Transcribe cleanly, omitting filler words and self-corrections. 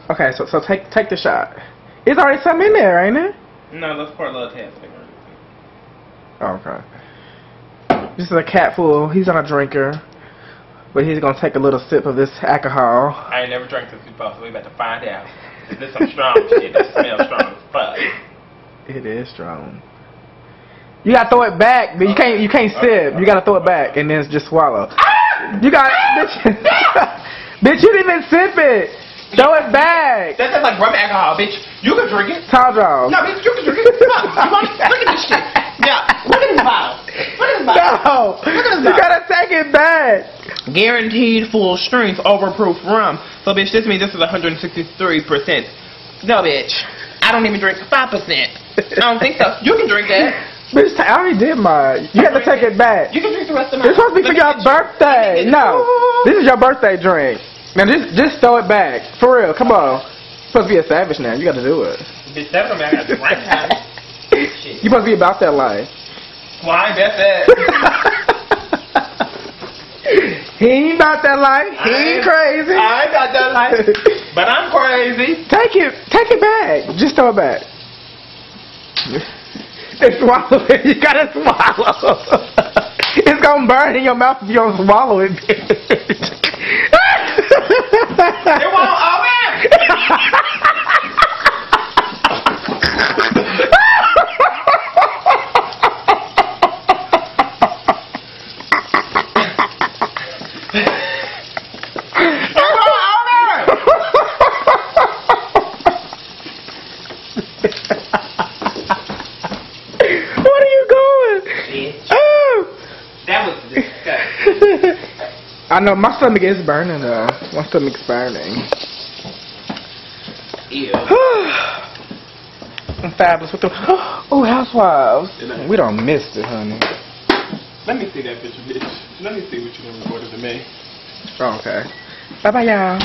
Okay, so take the shot. It's already something in there, ain't it? No, let's pour a little taste. Okay. This is a cat fool. He's not a drinker, but he's gonna take a little sip of this alcohol. I ain't never drank this before, so we about to find out. Is this some strong shit that smells strong as fuck? It is strong. You gotta throw it back, but you can't sip. You gotta throw it back and then just swallow. You got bitch. Bitch, you didn't even sip it. Throw it back. That tastes like rum alcohol, bitch. You can drink it. Towel draw. No, bitch, you can drink it. No, you want it? Look at this shit. Yeah, look at this bottle. Look at this bottle. No. Look at this You bottle. gotta take it back. Guaranteed full strength, overproof rum. So, bitch, this means this is 163%. No, bitch. I don't even drink 5%. I don't think so. You can drink that. Bitch, I already did mine. You have to take it back. You can drink the rest of mine. It's supposed to be for your birthday. No, this is your birthday drink. Now just throw it back. For real, come on. You're supposed to be a savage now. You got to do it. Bitch, that don't matter. I got to drink time. Shit. You supposed to be about that life. Well, I ain't about that. He ain't about that life. He ain't crazy. I ain't about that life. But I'm crazy. Take it back. Just throw it back. And swallow it. You gotta swallow. It's gonna burn in your mouth if you don't swallow it. It won't open. What are you going? Bitch. Oh. That was disgusting. I know my stomach is burning though. My stomach's burning. Ew. I'm fabulous with the oh housewives. We don't miss it, honey. Let me see that picture, bitch. Let me see what you done recorded to me. Oh, okay. Bye bye y'all.